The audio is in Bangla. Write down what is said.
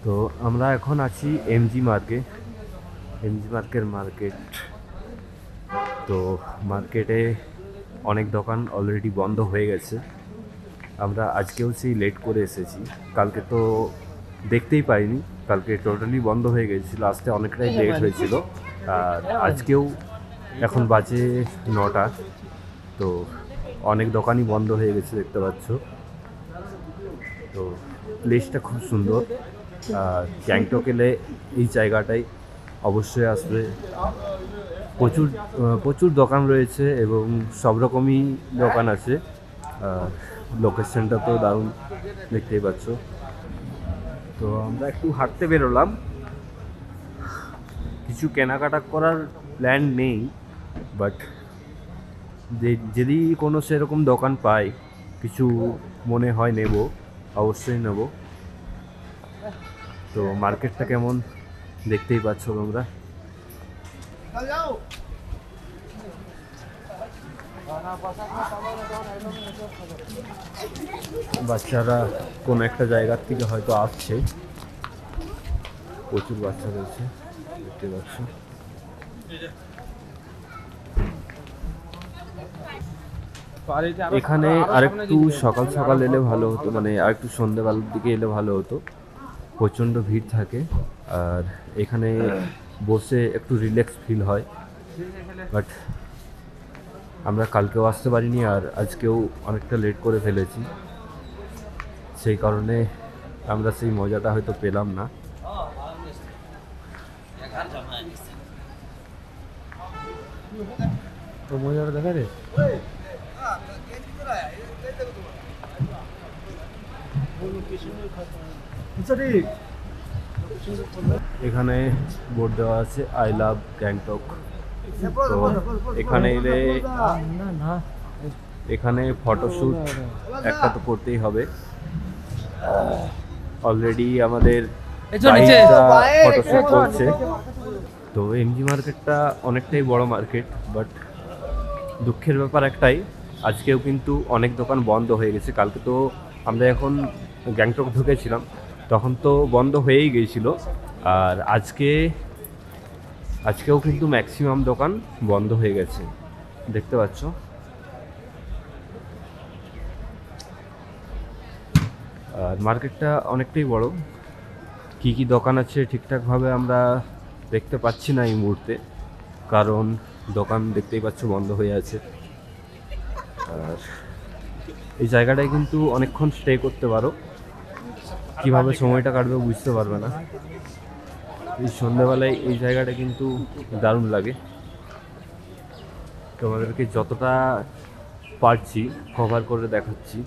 তো আমরা এখন আছি এমজি মার্কেট। তো মার্কেটে অনেক দোকান অলরেডি বন্ধ হয়ে গেছে। আমরা আজকেও সেই লেট করে এসেছি, কালকে তো দেখতেই পাইনি, কালকে টোটালি বন্ধ হয়ে গেছিলো, আসতে অনেকটাই লেট হয়েছিল। আর আজকেও এখন বাজে 9টা, তো অনেক দোকানই বন্ধ হয়ে গেছে দেখতে পাচ্ছ। তো প্লেসটা খুব সুন্দর, গ্যাংটক এলে এই জায়গাটাই অবশ্যই আসবে। প্রচুর প্রচুর দোকান রয়েছে এবং সব রকমই দোকান আছে। লোকেশনটা তো দারুণ, দেখতেই পাচ্ছ। তো আমরা একটু হাঁটতে বেরোলাম, কিছু কেনাকাটা করার প্ল্যান নেই, বাট যদি কোনো সেরকম দোকান পাই, কিছু মনে হয় নেব, অবশ্যই নেব। তো মার্কেটটা কেমন দেখতেই পাচ্ছ তোমরা। বাচ্চারা কোন একটা জায়গার থেকে হয়তো আসছে, প্রচুর বাচ্চা রয়েছে দেখতে পাচ্ছ। এখানে আরেকটু সকাল সকাল এলে ভালো হতো, মানে আরেকটু সন্ধ্যেবেলার দিকে এলে ভালো হতো, প্রচণ্ড ভিড় থাকে আর এখানে বসে একটু রিল্যাক্স ফিল হয়। বাট আমরা কালকেও আসতে পারিনি আর আজকেও অনেকটা লেট করে ফেলেছি, সেই কারণে আমরা সেই মজাটা হয়তো পেলাম না। তো মজাটা দেখা রে। এখানে বোর্ড দেওয়া আছে আই লাভ গ্যাংটক। তো এখানে এলে এখানে ফটোশ্যুট একটা তো করতেই হবে। অলরেডি আমাদের ফটোশ্যুট করছে। তো এমজি মার্কেটটা অনেকটাই বড় মার্কেট, বাট দুঃখের ব্যাপার একটাই, আজকেও কিন্তু অনেক দোকান বন্ধ হয়ে গেছে। কালকে তো আমরা এখন গ্যাংটক ঢুকেছিলাম, তখন তো বন্ধ হয়েই গিয়েছিল। আর আজকেও কিন্তু ম্যাক্সিমাম দোকান বন্ধ হয়ে গেছে, দেখতে পাচ্ছ। আর মার্কেটটা অনেকটাই বড়, কি কি দোকান আছে ঠিকঠাকভাবে আমরা দেখতে পাচ্ছি না এই মুহূর্তে, কারণ দোকান দেখতেই পাচ্ছ বন্ধ হয়ে আছে। আর এই জায়গাটায় কিন্তু অনেকক্ষণ স্টে করতে পারো, কিভাবে সময়টা কাটবে বুঝতে পারবে না। এই সন্ধ্যেবেলায় এই জায়গাটা কিন্তু দারুণ লাগে। তোমাদেরকে যতটা পারছি কভার করে দেখাচ্ছি।